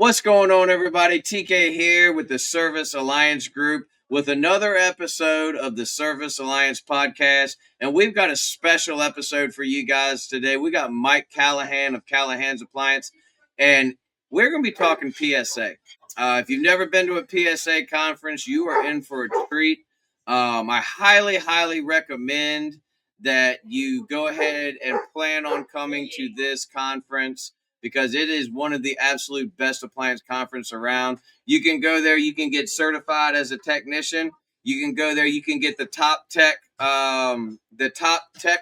What's going on, everybody? TK here with the Service Alliance Group with another episode of the Service Alliance podcast. And we've got a special episode for you guys today. We got Mike Callahan of Callahan's Appliance, and we're going to be talking PSA. If you've never been to a PSA conference, you are in for a treat. I highly recommend that you go ahead and plan on coming to this conference, because it is one of the absolute best appliance conference around. You can go there, you can get certified as a technician. You can go there, you can get the top tech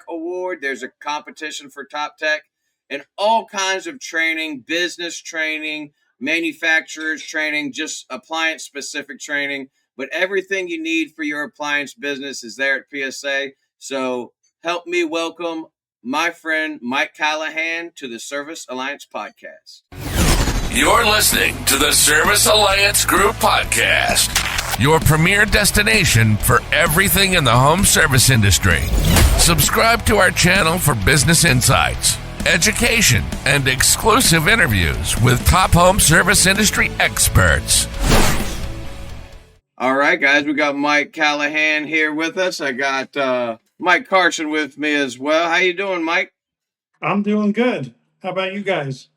award. There's a competition for top tech and all kinds of training, business training, manufacturers training, just appliance specific training. But everything you need for your appliance business is there at PSA. So help me welcome my friend Mike Callahan to the Service Alliance podcast. You're listening to the Service Alliance Group podcast, your premier destination for everything in the home service industry. Subscribe to our channel for business insights, education, and exclusive interviews with top home service industry experts. All right, guys, we got Mike Callahan here with us. I got Mike Carson with me as well. How you doing, Mike? I'm doing good. How about you guys?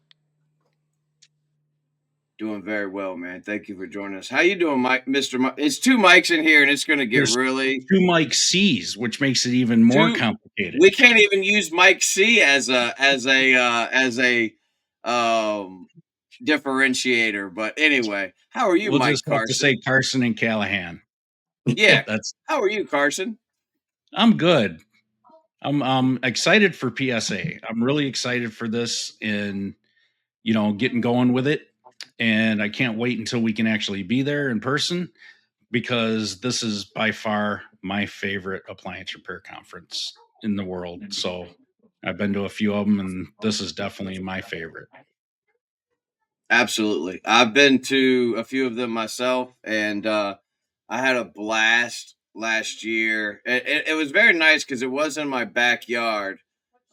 Doing very well, man. Thank you for joining us. How you doing, Mike? Mr. Mike? It's two mics in here, and it's going to get There's really two Mike C's, which makes it even more complicated. We can't even use Mike C as a differentiator. But anyway, how are you, we'll Mike just Carson? have to say Carson and Callahan. Yeah. How are you, Carson? I'm good. I'm excited for PSA. I'm really excited for this and, getting going with it. And I can't wait until we can actually be there in person, because this is by far my favorite appliance repair conference in the world. So I've been to a few of them, and this is definitely my favorite. Absolutely. I've been to a few of them myself, and I had a blast last year. It was very nice because it was in my backyard.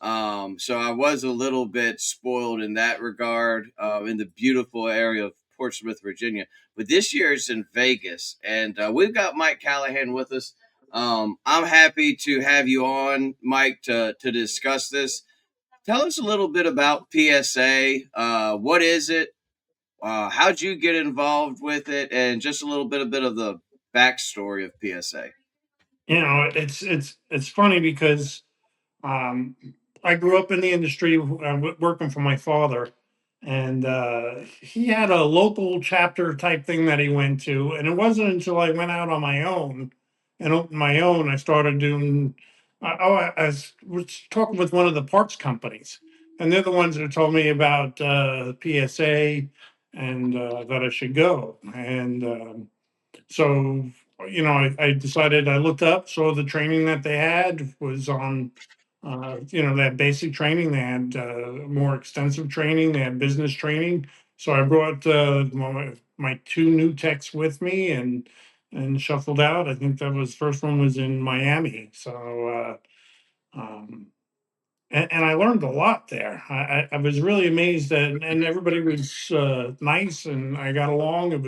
So I was a little bit spoiled in that regard, in the beautiful area of Portsmouth, Virginia. But this year it's in Vegas, and we've got Mike Callahan with us. I'm happy to have you on, Mike, to discuss this. Tell us a little bit about PSA. What is it? How'd you get involved with it? And just a little bit of the backstory of PSA. It's funny because I grew up in the industry working for my father, and he had a local chapter type thing that he went to. And it wasn't until I went out on my own and opened my own, I started doing. Was talking with one of the parts companies, and they're the ones that told me about PSA and that I should go. And so, I decided, I looked up, saw the training that they had was on, that basic training. They had more extensive training. They had business training. So I brought my two new techs with me and shuffled out. I think that was first one was in Miami. So, and I learned a lot there. I was really amazed that, and everybody was nice, and I got along. It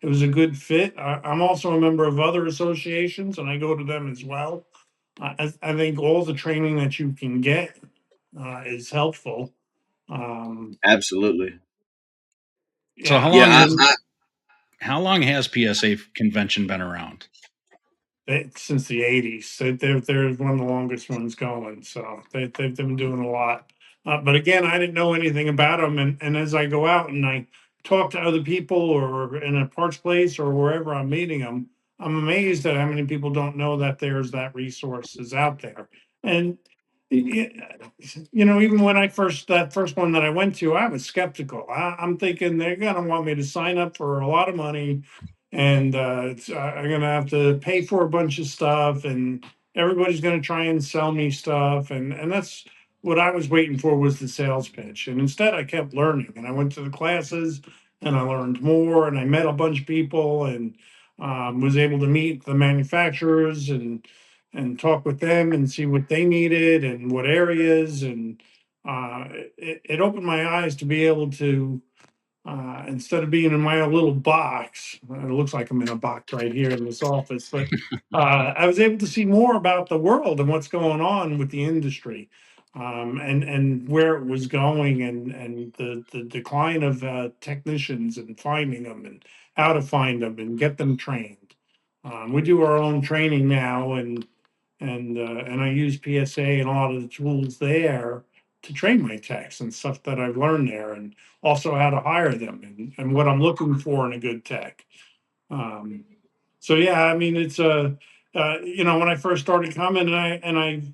was a good fit. I'm also a member of other associations, and I go to them as well. I think all the training that you can get is helpful. Absolutely. So how long has PSA convention been around? Since the 80s. They're one of the longest ones going. So they've been doing a lot. But again, I didn't know anything about them. And as I go out and I talk to other people or in a parts place or wherever I'm meeting them, I'm amazed at how many people don't know that there's that resource is out there. And even when that first one that I went to, I was skeptical. I'm thinking they're going to want me to sign up for a lot of money, and I'm going to have to pay for a bunch of stuff, and everybody's going to try and sell me stuff. And that's what I was waiting for, was the sales pitch. And instead I kept learning, and I went to the classes and I learned more, and I met a bunch of people, and was able to meet the manufacturers and talk with them and see what they needed and what areas. And it opened my eyes to be able to instead of being in my little box. It looks like I'm in a box right here in this office, but I was able to see more about the world and what's going on with the industry, and where it was going, and the decline of technicians, and finding them, and how to find them and get them trained. We do our own training now, and I use PSA and a lot of the tools there to train my techs and stuff that I've learned there, and also how to hire them, and what I'm looking for in a good tech. Um, so yeah, I mean, it's when I first started coming, and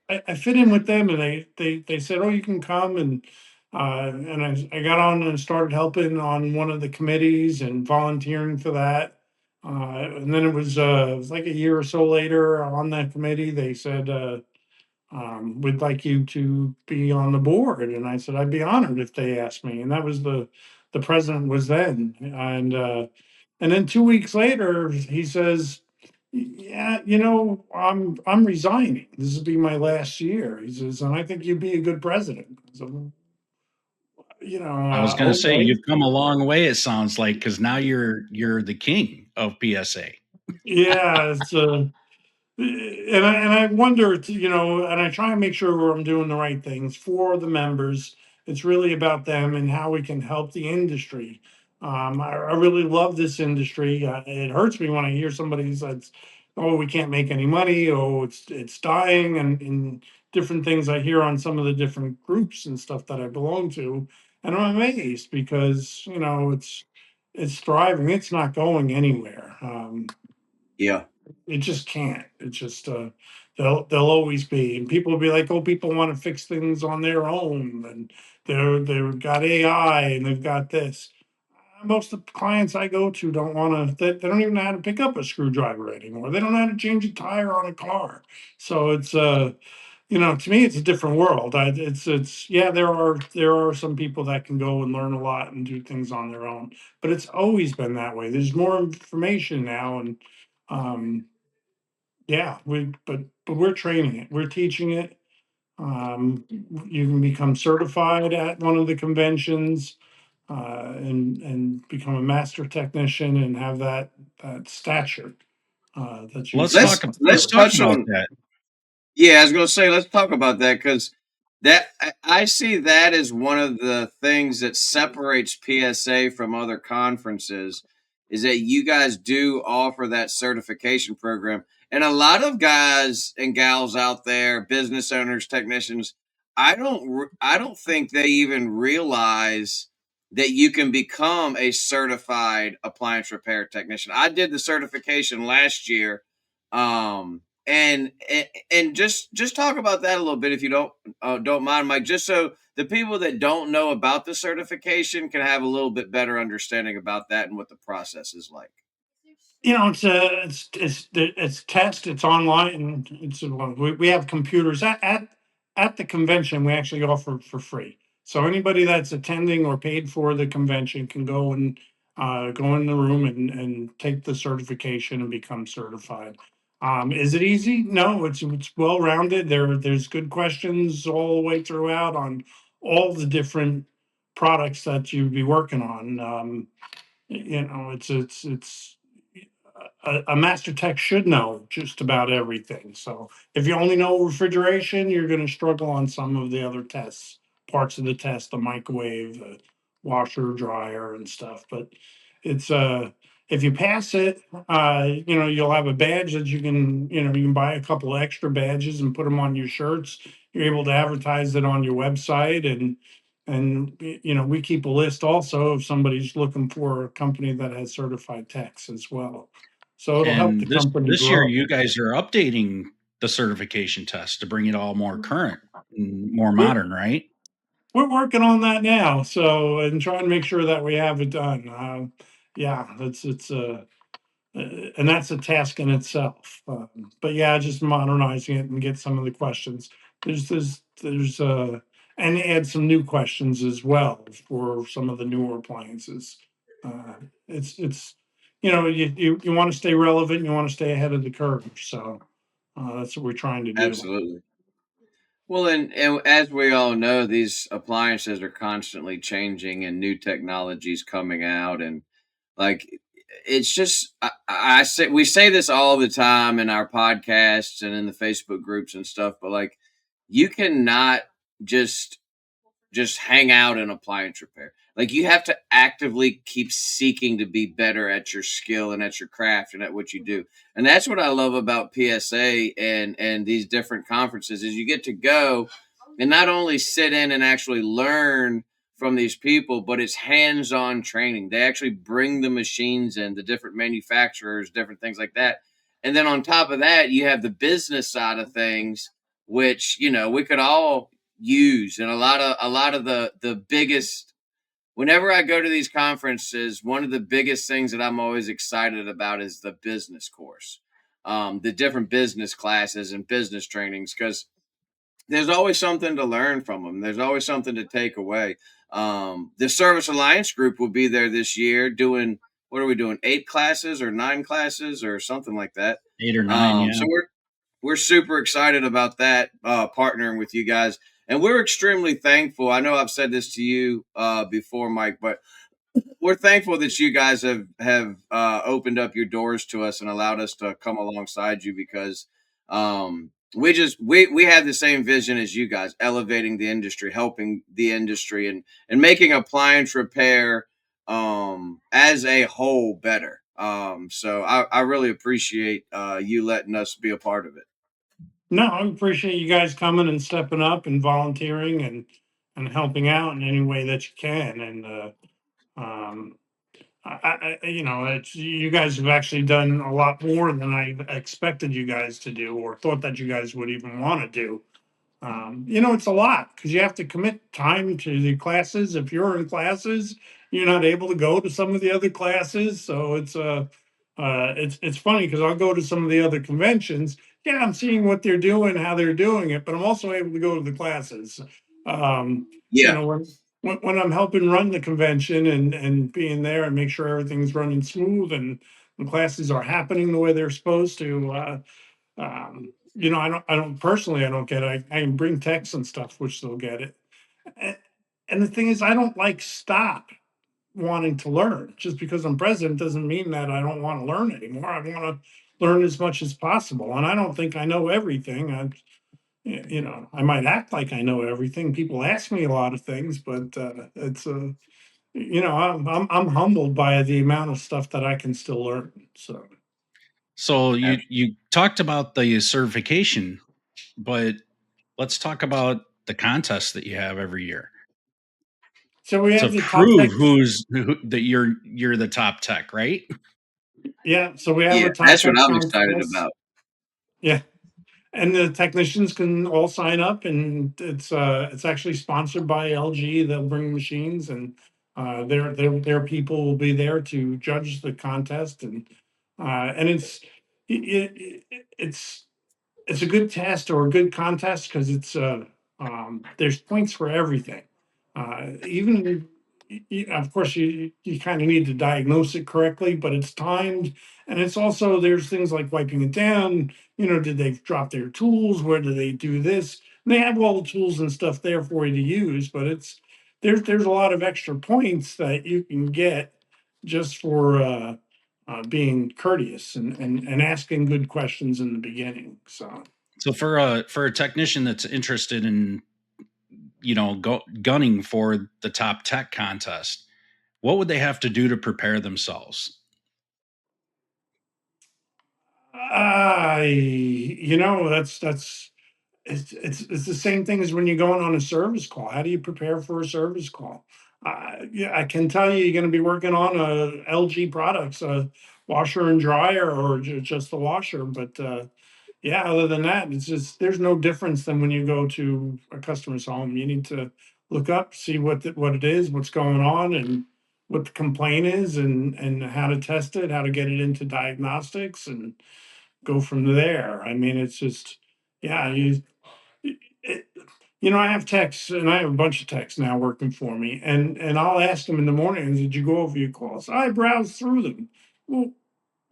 I fit in with them, and they said, "Oh, you can come," and I got on and started helping on one of the committees and volunteering for that. And then it was like a year or so later on that committee, they said, "We'd like you to be on the board," and I said, "I'd be honored if they asked me." And that was the president was then, and then 2 weeks later, he says, "Yeah, I'm resigning. This will be my last year." He says, "And I think you'd be a good president." So, I was going to say okay. you've come a long way. It sounds like because now you're the king of PSA. Yeah, and I wonder, and I try and make sure I'm doing the right things for the members. It's really about them and how we can help the industry. I really love this industry. It hurts me when I hear somebody says, "Oh, we can't make any money. Oh, it's dying," and different things I hear on some of the different groups and stuff that I belong to, and I'm amazed because it's thriving. It's not going anywhere. Yeah. It just can't. It's just they'll always be, and people will be like, "Oh, people want to fix things on their own, and they've got AI and they've got this." Most of the clients I go to don't want to. They don't even know how to pick up a screwdriver anymore. They don't know how to change a tire on a car. So it's to me, it's a different world. It's yeah, there are some people that can go and learn a lot and do things on their own, but it's always been that way. There's more information now, and um, yeah, but we're training it. We're teaching it. You can become certified at one of the conventions, and become a master technician and have that stature that you Let's see. talk. Let's Let's talk touch about on. that. Yeah, I was going to say, let's talk about that because I see that as one of the things that separates PSA from other conferences is that you guys do offer that certification program, and a lot of guys and gals out there, business owners, technicians, I don't think they even realize that you can become a certified appliance repair technician. I did the certification last year. And just talk about that a little bit if you don't mind, Mike, just so the people that don't know about the certification can have a little bit better understanding about that and what the process is like. It's test. It's online. And we have computers at the convention. We actually offer it for free. So anybody that's attending or paid for the convention can go and go in the room and take the certification and become certified. Is it easy? No, it's well rounded. There's good questions all the way throughout on all the different products that you'd be working on. It's a master tech should know just about everything. So if you only know refrigeration, you're going to struggle on some of the other tests, parts of the test, the microwave, the washer, dryer, and stuff. But it's if you pass it, you'll have a badge that you can buy a couple of extra badges and put them on your shirts. You're able to advertise it on your website, and we keep a list also if somebody's looking for a company that has certified techs as well, so it'll help the And company this year, grow. you guys are updating the certification test to bring it all more current and more we're, modern, right? we're working on that now, so, and trying to make sure that we have it done. Yeah, and that's a task in itself. But yeah, just modernizing it and get some of the questions. There's and add some new questions as well for some of the newer appliances. It's you want to stay relevant, you want to stay ahead of the curve. So that's what we're trying to do. Absolutely. Well, and as we all know, these appliances are constantly changing and new technologies coming out, and like it's just I say we say this all the time in our podcasts and in the Facebook groups and stuff, but like you cannot just hang out in appliance repair. Like you have to actively keep seeking to be better at your skill and at your craft and at what you do. And that's what I love about PSA and these different conferences is you get to go and not only sit in and actually learn from these people, but it's hands-on training. They actually bring the machines in, the different manufacturers, different things like that. And then on top of that, you have the business side of things, which, we could all use. And a lot of the biggest, whenever I go to these conferences, one of the biggest things that I'm always excited about is the business course, the different business classes and business trainings, because there's always something to learn from them. There's always something to take away. The Service Alliance group will be there this year doing, what are we doing, 8 classes or 9 classes or something like that. 8 or 9, yeah. So we're super excited about that, partnering with you guys, and we're extremely thankful. I know I've said this to you before, Mike, but we're thankful that you guys have opened up your doors to us and allowed us to come alongside you, because we have the same vision as you guys, elevating the industry, helping the industry, and making appliance repair as a whole better. So I really appreciate you letting us be a part of it. No, I appreciate you guys coming and stepping up and volunteering and helping out in any way that you can. And um, it's, you guys have actually done a lot more than I expected you guys to do, or thought that you guys would even want to do. It's a lot because you have to commit time to the classes. If you're in classes, you're not able to go to some of the other classes. So it's funny because I'll go to some of the other conventions. Yeah, I'm seeing what they're doing, how they're doing it, but I'm also able to go to the classes. Um, you Yeah. know, when I'm helping run the convention and being there and make sure everything's running smooth and the classes are happening the way they're supposed to. I don't personally, I don't get it. I can bring texts and stuff, which they'll get it. And, and the thing is, I don't like stop wanting to learn. Just because I'm president doesn't mean that I don't want to learn anymore. I want to learn as much as possible. And I don't think I know everything. I might act like I know everything. People ask me a lot of things, but it's I'm humbled by the amount of stuff that I can still learn. So. So you talked about the certification, but let's talk about the contest that you have every year So we to have the top prove tech. that you're the top tech, right? Yeah, so we have Yeah, a top that's what tech I'm excited contest. about. Yeah, and the technicians can all sign up, and it's actually sponsored by LG. They'll bring machines, and their people will be there to judge the contest, and it's a good test or a good contest because there's points for everything. Even of course you kind of need to diagnose it correctly, but it's timed, and it's also there's things like wiping it down. Did they drop their tools? Where do they do this? And they have all the tools and stuff there for you to use, but there's a lot of extra points that you can get just for being courteous and asking good questions in the beginning. So, So for a technician that's interested in gunning for the top tech contest, what would they have to do to prepare themselves? that's it's the same thing as when you're going on a service call. How do you prepare for a service call? Yeah, I can tell you, you're going to be working on a LG products, a washer and dryer, or just the washer. But yeah, other than that, it's just there's no difference than when you go to a customer's home. You need to look up, see what it is, what's going on, and what the complaint is, and how to test it, how to get it into diagnostics, and go from there. I mean, it's just yeah, it, I have techs, and I have a bunch of techs now working for me, and I'll ask them in the morning, did you go over your calls? I browse through them. Well,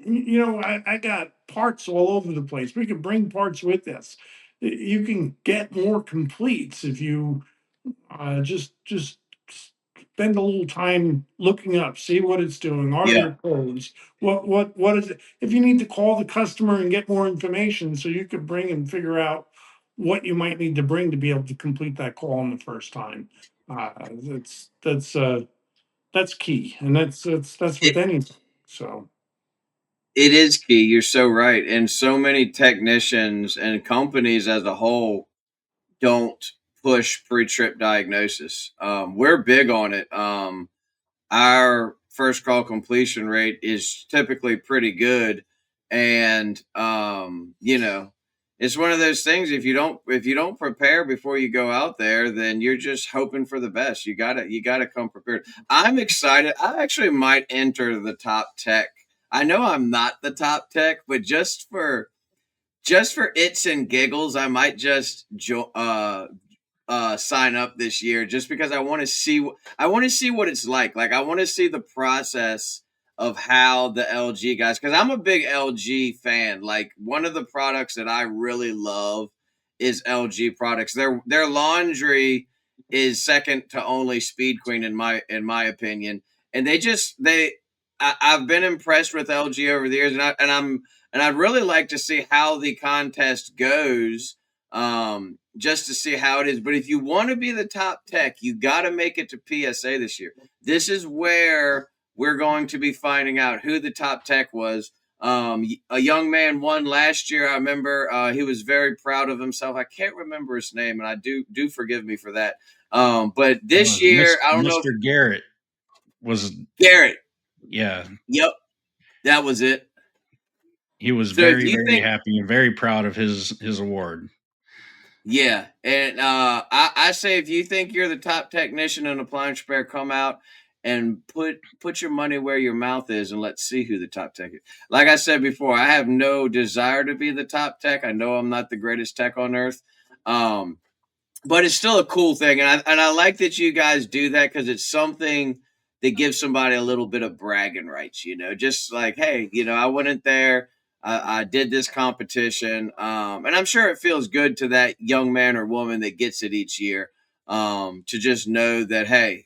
I got parts all over the place. We can bring parts with us. you can get more completes if you just spend a little time looking up, see what it's doing. Are Yeah. there codes? What is it? If you need to call the customer and get more information, so you could bring and figure out what you might need to bring to be able to complete that call on the first time. That's key, and that's with It, anything. So it is key. You're so right. And so many technicians and companies as a whole don't push pre-trip diagnosis. We're big on it. Our first call completion rate is typically pretty good, and it's one of those things. If you don't prepare before you go out there, then you're just hoping for the best. You gotta come prepared. I'm excited. I actually might enter the top tech. I know I'm not the top tech, but just for its and giggles, I might just sign up this year just because I want to see what it's like. Like I want to see the process of how the LG guys, because I'm a big LG fan. Like one of the products that I really love is LG products. Their laundry is second to only Speed Queen in my opinion. And I've been impressed with LG over the years, and I'd really like to see how the contest goes, just to see how it is. But if you want to be the top tech, you got to make it to PSA this year. This is where we're going to be finding out who the top tech was. A young man won last year. I remember he was very proud of himself. I can't remember his name, and I do forgive me for that. But this year, I don't know if Mr. Garrett was, Garrett. yeah, Yep, that was it. he was So if very, you very think happy and very proud of his award. Yeah, and I say if you think you're the top technician in appliance repair, come out and put your money where your mouth is, and let's see who the top tech is. Like I said before, I have no desire to be the top tech. I know I'm not the greatest tech on earth, um, but it's still a cool thing, and I like that you guys do that because it's something that gives somebody a little bit of bragging rights. Just like, hey, I went in there, I did this competition, and I'm sure it feels good to that young man or woman that gets it each year, to just know that, hey,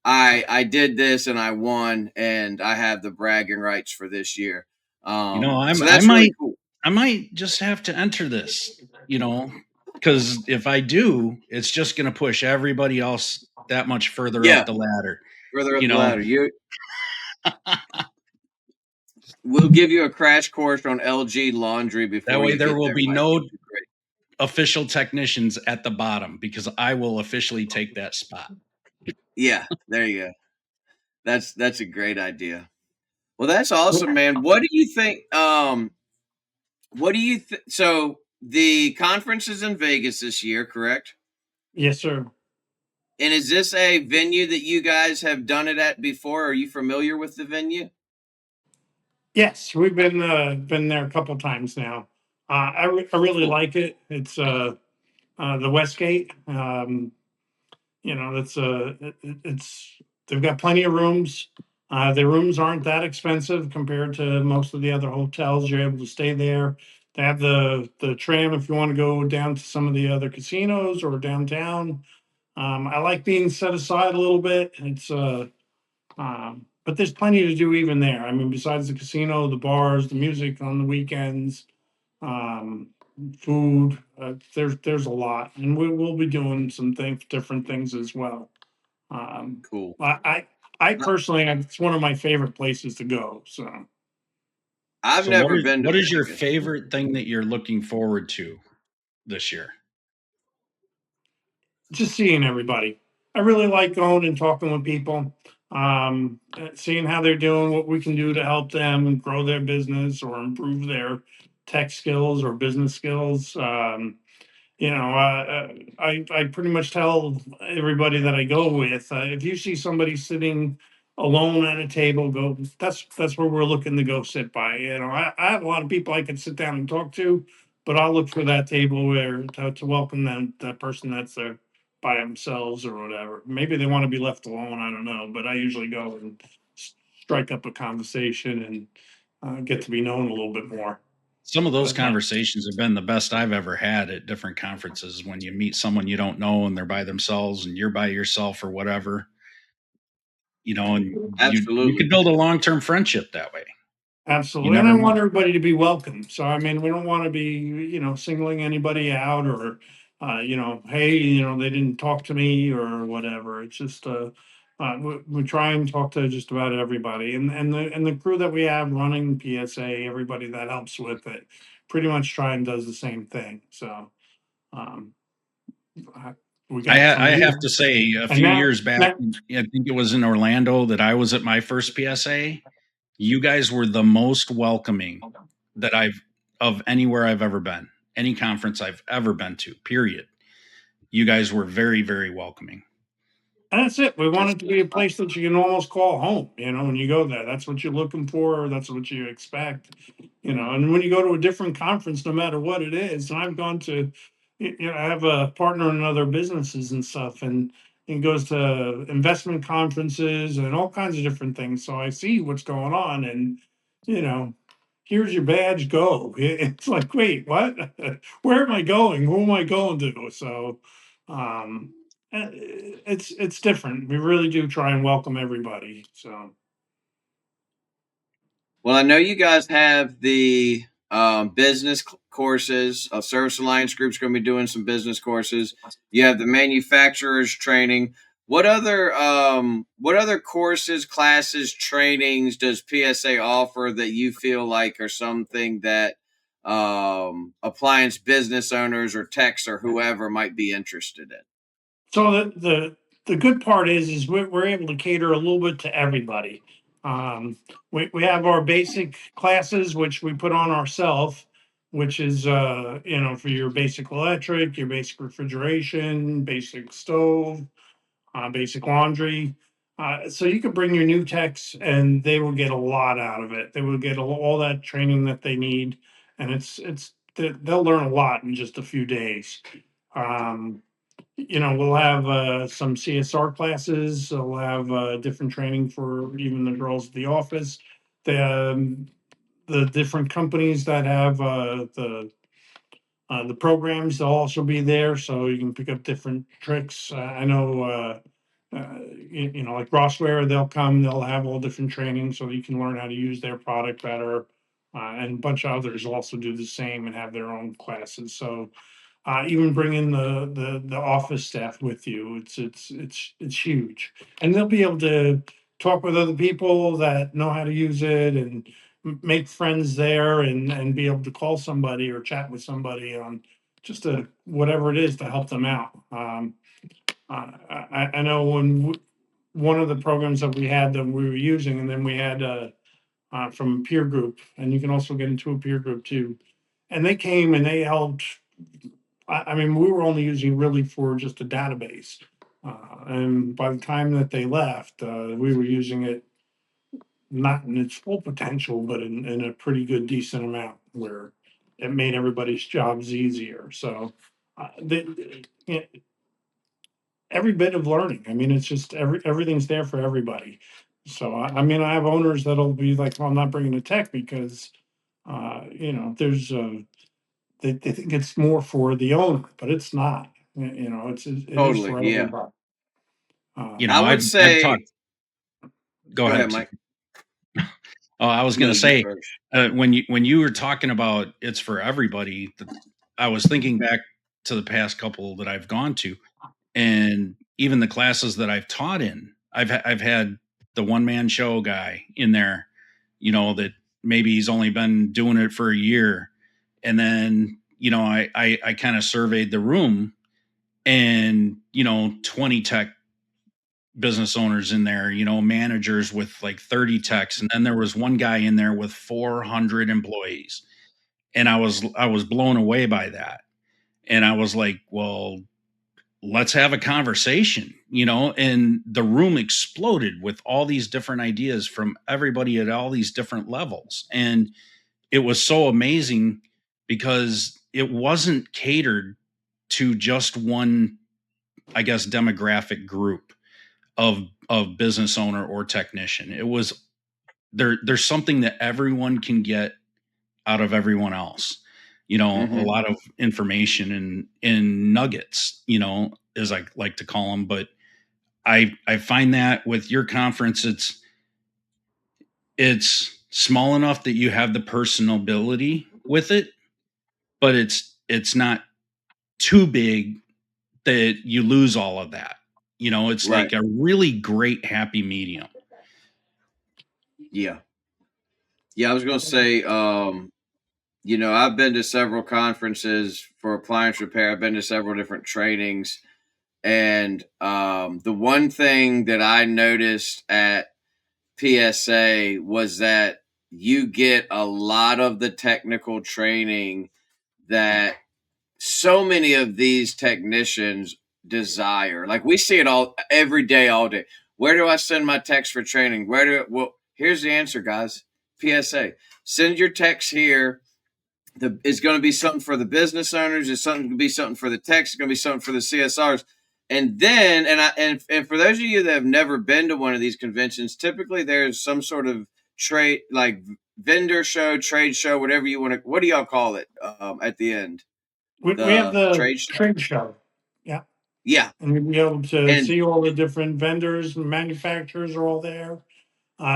I did this and I won, and I have the bragging rights for this year. You know, So I that's really might cool. I might just have to enter this, because if I do, it's just going to push everybody else that much further up Yeah, the ladder. further up You the know, ladder. We'll give you a crash course on LG laundry that before way you there get will there, be Mike. no It'll be great. official technicians at the bottom because I will officially take that spot. Yeah, there you go. That's a great idea. Well, that's awesome, man. What do you think? What do you think? So the conference is in Vegas this year, correct? yes, sir. And is this a venue that you guys have done it at before? Are you familiar with the venue? Yes, we've been there a couple times now. I really Cool, like it. It's the Westgate. That's it's they've got plenty of rooms. The rooms aren't that expensive compared to most of the other hotels. You're able to stay there. They have the tram if you want to go down to some of the other casinos or downtown. I like being set aside a little bit. But there's plenty to do even there. I mean, besides the casino, the bars, the music on the weekends, um, food. There's a lot, and we'll be doing some different things as well. Um, cool. I I- personally, it's one of my favorite places to go. So I've So what never is been to what is your Vegas. favorite thing that you're looking forward to this year? just seeing everybody. I really like going and talking with people, seeing how they're doing, what we can do to help them and grow their business or improve their tech skills or business skills. I pretty much tell everybody that I go with, if you see somebody sitting alone at a table, go, that's where we're looking to go sit by. I have a lot of people I can sit down and talk to, but I'll look for that table where to welcome them, that person that's there by themselves or whatever. Maybe they want to be left alone. I don't know, but I usually go and strike up a conversation and get to be known a little bit more. Some of those But conversations have been the best I've ever had at different conferences when you meet someone you don't know and they're by themselves and you're by yourself or whatever, and you Absolutely. could build a long-term friendship that way. You absolutely. And I never know. want everybody to be welcome. So, I mean, we don't want to be, singling anybody out or, hey, they didn't talk to me or whatever. It's just, we try and talk to just about everybody. And the crew that we have running PSA, everybody that helps with it, pretty much try and does the same thing. So, um, I- we got I some have new, to say, a and few years back, now, I think it was in Orlando that I was at my first PSA. You guys were the most welcoming that I've of anywhere I've ever been, any conference I've ever been to, period. You guys were very, very welcoming. and that's it. We want That's it to good. be a place that you can almost call home, when you go there. That's what you're looking for. That's what you expect, And when you go to a different conference, no matter what it is, and I've gone to, I have a partner in other businesses and stuff, and he goes to investment conferences and all kinds of different things. So I see what's going on, and you know, here's your badge, go. It's like, wait, what? Where am I going? Who am I going to? So, um, it's different. We really do try and welcome everybody. So Well, I know you guys have the business courses. Service Alliance Group's going to be doing some business courses. You have the manufacturers training. What other courses, classes, trainings does PSA offer that you feel like are something that appliance business owners or techs or whoever might be interested in? so the good part is we're able to cater a little bit to everybody. Um, we have our basic classes which we put on ourselves, which is for your basic electric, your basic refrigeration, basic stove, basic laundry. So you could bring your new techs, and they will get a lot out of it. They will get all that training that they need, and they'll learn a lot in just a few days. Um, we'll have some CSR classes. We'll have different training for even the girls at the office. The different companies that have the programs, they'll also be there, so you can pick up different tricks. I know, like Rossware, they'll come, they'll have all different training, so you can learn how to use their product better. And a bunch of others also do the same and have their own classes. So even bringing the office staff with you, it's huge, and they'll be able to talk with other people that know how to use it and make friends there, and be able to call somebody or chat with somebody on just whatever it is to help them out. I know one of the programs that we had that we were using, and then we had from a peer group, and you can also get into a peer group too. And they came and they helped. I mean, we were only using really for just a database. And by the time that they left, we were using it not in its full potential, but in a pretty good, decent amount where it made everybody's jobs easier. So, every bit of learning. I mean, it's just everything's there for everybody. So, I mean, I have owners that'll be like, "Well, I'm not bringing a tech because, there's they think it's more for the owner, but it's not. It is Totally. for Yeah. everybody. You Um, I know, would I've talked. say, Go go ahead, ahead, Steve. Mike. Oh, I was going No, to you say, first. when you were talking about it's for everybody, I was thinking back to the past couple that I've gone to, and even the classes that I've taught in. I've had the one man show guy in there, that maybe he's only been doing it for a year, and then I kind of surveyed the room, and 20 tech business owners in there, managers with like 30 techs, and then there was one guy in there with 400 employees. And I was blown away by that. And I was like, well, let's have a conversation, and the room exploded with all these different ideas from everybody at all these different levels. And it was so amazing because it wasn't catered to just one, I guess, demographic group of business owner or technician. It was there's something that everyone can get out of everyone else. You know, a Mm-hmm. lot of information in nuggets, you know, as I like to call them. But I find that with your conference, it's small enough that you have the personability with it, but it's not too big that you lose all of that. You know, it's Right. like a really great happy medium. Yeah. Yeah. I was going to say, I've been to several conferences for appliance repair. I've been to several different trainings. And the one thing that I noticed at PSA was that you get a lot of the technical training that so many of these technicians desire. Like we see it all every day, all day. Where do I send my techs for training? Well, here's the answer, guys. PSA. Send your techs here. It's going to be something for the business owners. It's something going to be something for the techs. It's going to be something for the CSRs. And then, and for those of you that have never been to one of these conventions, typically there's some sort of trade, like vendor show, trade show, whatever you want to. What do y'all call it at the end? We have The the trade show. trade show. Yeah. Yeah, And you'll be able to and see all the different vendors and manufacturers are all there.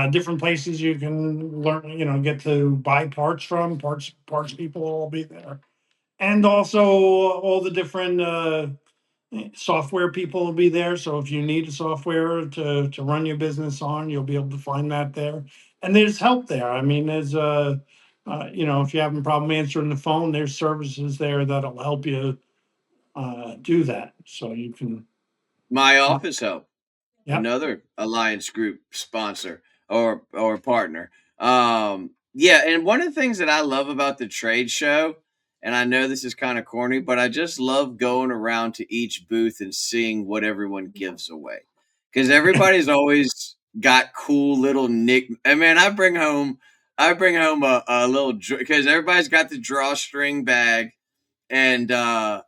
Different places you can learn, get to buy parts from. Parts people will all be there. And also all the different software people will be there. So if you need software to run your business on, you'll be able to find that there. And there's help there. I mean, there's if you have a problem answering the phone, there's services there that'll help you do that. So you can, my office help. yep. Another Alliance Group sponsor or partner. Yeah, and one of the things that I love about the trade show, and I know this is kind of corny, but I just love going around to each booth and seeing what everyone gives away. Because everybody's always got cool little nick. I mean, I bring home a little, because everybody's got the drawstring bag, and I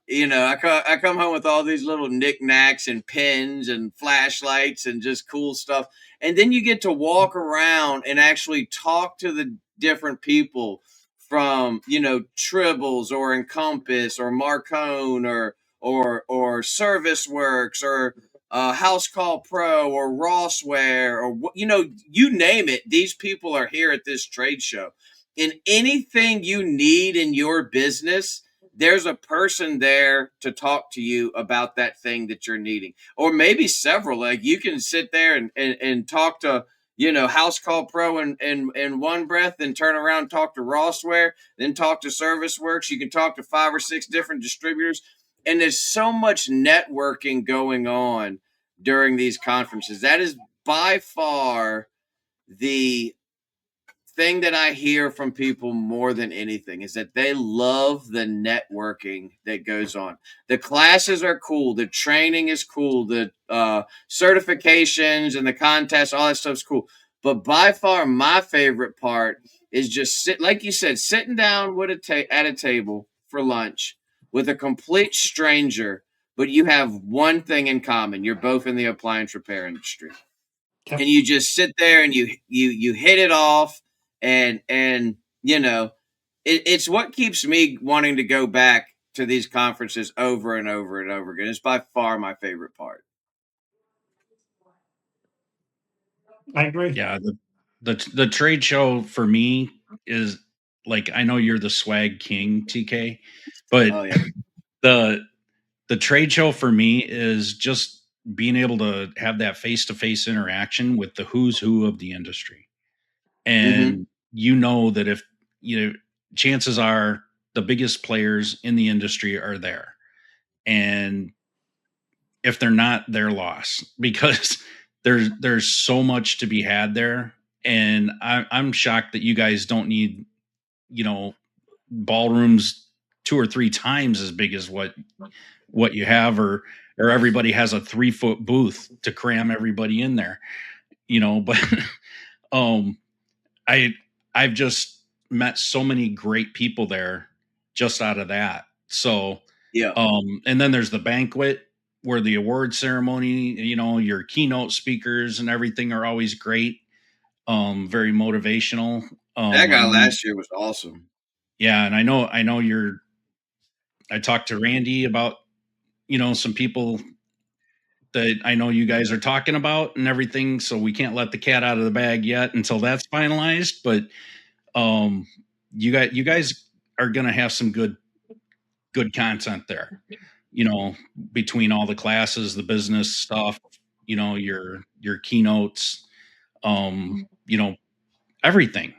come home with all these little knickknacks and pins and flashlights and just cool stuff. And then you get to walk around and actually talk to the different people from Tribbles or Encompass or Marcone or Service Works or House Call Pro or Rossware or you name it. These people are here at this trade show. And anything you need in your business, there's a person there to talk to you about that thing that you're needing, or maybe several. Like you can sit there and talk to House Call Pro in one breath, then turn around and talk to Rossware, then talk to Service Works. You can talk to 5 or 6 different distributors, and there's so much networking going on during these conferences. That is by far the thing that I hear from people more than anything, is that they love the networking that goes on. The classes are cool, the training is cool, the certifications and the contests, all that stuff's cool. But by far, my favorite part is just like you said, sitting down with at a table for lunch with a complete stranger, but you have one thing in common: you're both in the appliance repair industry, and Yep. you just sit there and you hit it off, and it's what keeps me wanting to go back to these conferences over and over and over again. It's by far my favorite part. I agree. Yeah, the trade show for me is like, I know you're the swag king, TK, but Oh yeah. the the trade show for me is just being able to have that face-to-face interaction with the who's who of the industry. Mm-hmm. And you know that if you know, chances are the biggest players in the industry are there. And if they're not, they're lost because there's so much to be had there. And I'm shocked that you guys don't need, you know, ballrooms 2 or 3 times as big as what you have, or everybody has a 3 foot booth to cram everybody in there, you know. But um I I've just met so many great people there just out of that. So Yeah. and then there's the banquet where the award ceremony, you know, your keynote speakers and everything are always great. Very motivational. That guy And then last year was awesome. Yeah, and I know I talked to Randy about, some people that I know you guys are talking about and everything, so we can't let the cat out of the bag yet until that's finalized, but um you guys are going to have some good content there. You know, between all the classes, the business stuff, your keynotes, you know, everything,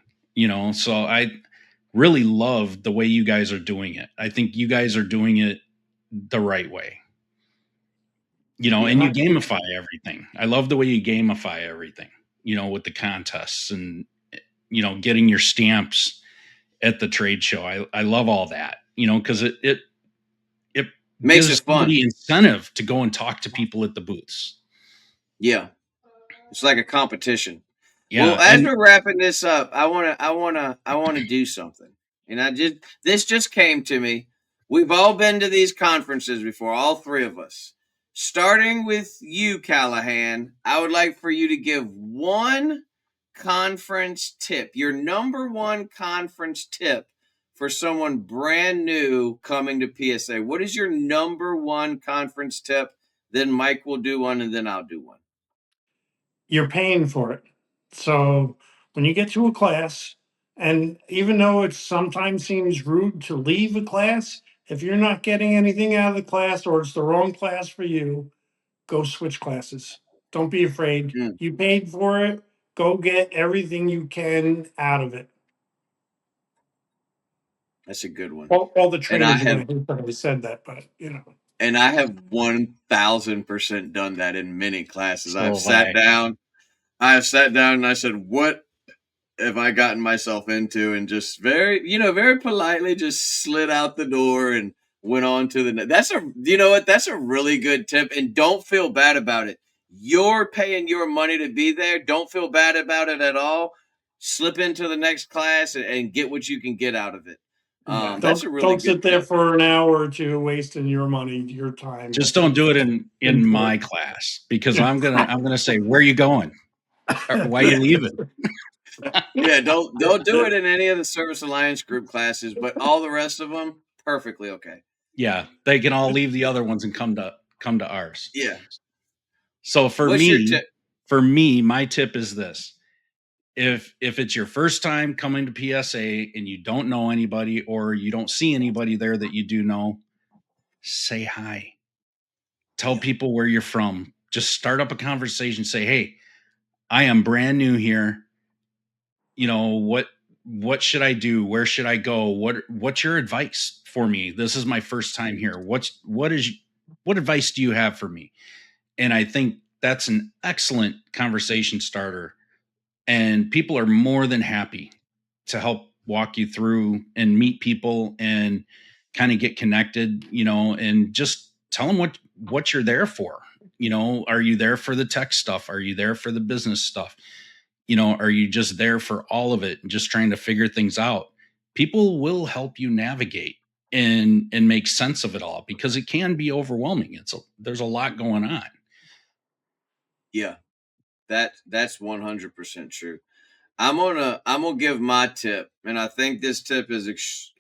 so I really love the way you guys are doing it. I think you guys are doing it the right way, and Yeah. you gamify everything. I love the way you gamify everything, with the contests and, getting your stamps at the trade show. I love all that, because it Makes it gives fun. somebody incentive to go and talk to people at the booths. Yeah. It's like a competition. Well, Yeah. as And we're wrapping this up, I wanna do something. And this just came to me. We've all been to these conferences before, all three of us. Starting with you, Callahan, I would like for you to give one conference tip, your number one conference tip for someone brand new coming to PSA. What is your number one conference tip? Then Mike will do one, and then I'll do one. You're paying for it. So when you get to a class, and even though it sometimes seems rude to leave a class, if you're not getting anything out of the class or it's the wrong class for you, go switch classes. Don't be afraid. Mm, You paid for it. Go get everything you can out of it. that's a good one. All the And I trainers are have going to hate that I said that, but And I have 1000% done that in many classes. so have I. I've sat down and I said, what have I gotten myself into? And just very politely just slid out the door and went on to the next. You know what? That's a really good tip. And don't feel bad about it. You're paying your money to be there. Don't feel bad about it at all. Slip into the next class and get what you can get out of it. yeah, That's a really don't good sit there tip. for an hour or two wasting your money, your time. Just don't do it in my Important. class, because I'm gonna say, where are you going? Or, why are you leaving? Yeah, don't do it in any of the Service Alliance group classes, but all the rest of them perfectly okay. Yeah, they can all leave the other ones and come to ours. Yeah. So What's your tip? for me, my tip is this: if it's your first time coming to PSA and you don't know anybody or you don't see anybody there that you do know, say hi. Tell Yeah. people where you're from. Just start up a conversation. Say, "Hey, I am brand new here. What should I do? Where should I go? What's your advice for me? This is my first time here. What advice do you have for me?" And I think that's an excellent conversation starter, and people are more than happy to help walk you through and meet people and kind of get connected, and just tell them what you're there for. Are you there for the tech stuff? Are you there for the business stuff? Are you just there for all of it and just trying to figure things out? People will help you navigate and make sense of it all, because it can be overwhelming. There's a lot going on. Yeah. That's 100% true. I'm gonna give my tip, and I think this tip is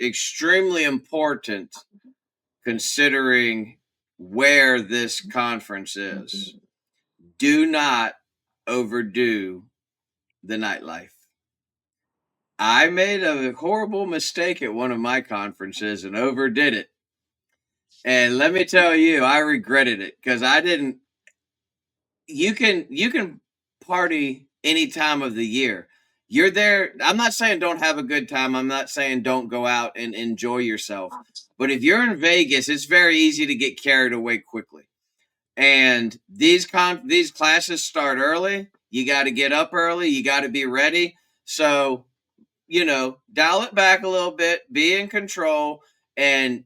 extremely important considering where this conference is. Do not overdo the nightlife. I made a horrible mistake at one of my conferences and overdid it. And let me tell you, I regretted it because I didn't. You can party any time of the year. You're there. I'm not saying don't have a good time. I'm not saying don't go out and enjoy yourself. But if you're in Vegas, it's very easy to get carried away quickly. And these classes start early. You got to get up early. You got to be ready. So dial it back a little bit, be in control, and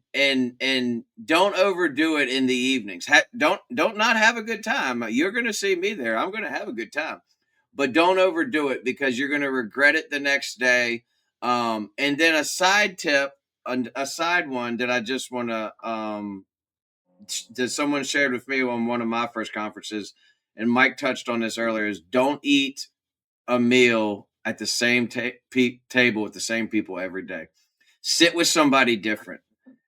don't overdo it in the evenings. Don't not have a good time. You're going to see me there. I'm going to have a good time, but don't overdo it because you're going to regret it the next day. And then a side tip, a side one that I just want to that someone shared with me on one of my first conferences, and Mike touched on this earlier, is don't eat a meal at the same table with the same people every day. sit with somebody different.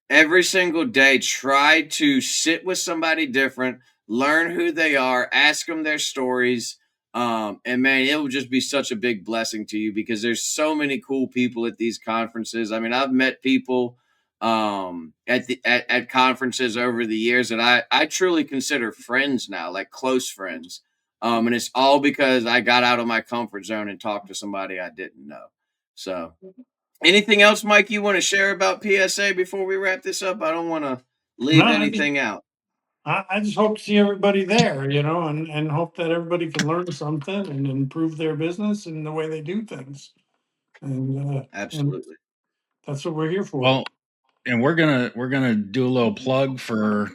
Every single day, try to sit with somebody different, learn who they are, ask them their stories. And man, it will just be such a big blessing to you because there's so many cool people at these conferences. I mean, I've met people at conferences over the years that I truly consider friends now, like close friends. And it's all because I got out of my comfort zone and talked to somebody I didn't know. So anything else, Mike, you want to share about PSA before we wrap this up? I don't want to No, leave anything out. I just hope to see everybody there, and hope that everybody can learn something and improve their business and the way they do things. And Absolutely. that's what we're here for. Well, and we're gonna do a little plug for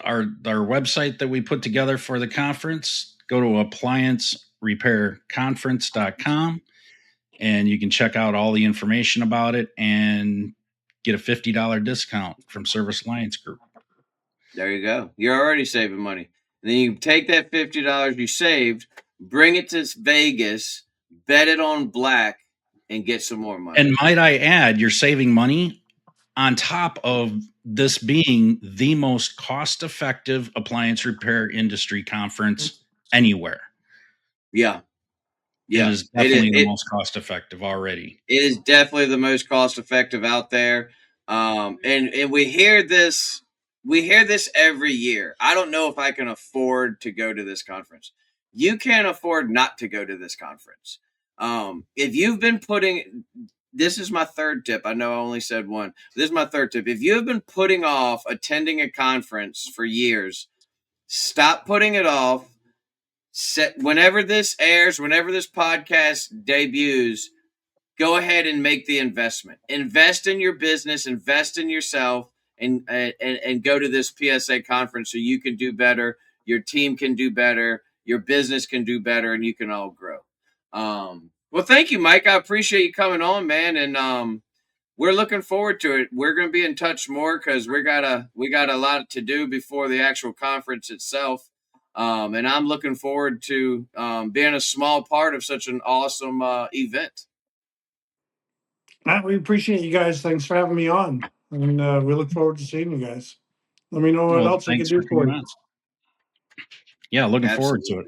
our website that we put together for the conference. Go to appliancerepairconference.com and you can check out all the information about it and get a $50 discount from Service Alliance Group. There you go. You're already saving money. And then you take that $50 you saved, bring it to Vegas, bet it on black, and get some more money. And might I add, you're saving money on top of this being the most cost-effective appliance repair industry conference anywhere. Yeah. It is definitely the most cost-effective already. It is definitely the most cost-effective out there. And we hear this every year. I don't know if I can afford to go to this conference. You can't afford not to go to this conference. If you've been this is my third tip. I know I only said one. This is my third tip. If you have been putting off attending a conference for years, stop putting it off. Whenever this airs, whenever this podcast debuts, go ahead and make the investment. Invest in your business, invest in yourself, and go to this PSA conference so you can do better, your team can do better, your business can do better, and you can all grow. Well, thank you, Mike. I appreciate you coming on, man, and we're looking forward to it. We're going to be in touch more because we got a lot to do before the actual conference itself. And I'm looking forward to being a small part of such an awesome event. Matt, we appreciate you guys. Thanks for having me on. And we look forward to seeing you guys. Let me know what else I can thanks do for for coming you. on. Yeah, looking forward to it.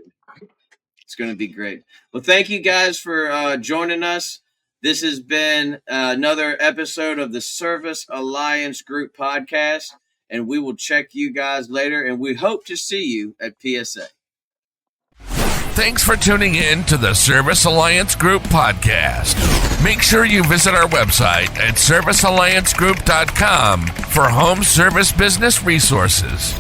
It's going to be great. Well, thank you guys for joining us. This has been another episode of the Service Alliance Group podcast, and we will check you guys later, and we hope to see you at PSA. Thanks for tuning in to the Service Alliance Group podcast. Make sure you visit our website at servicealliancegroup.com for home service business resources.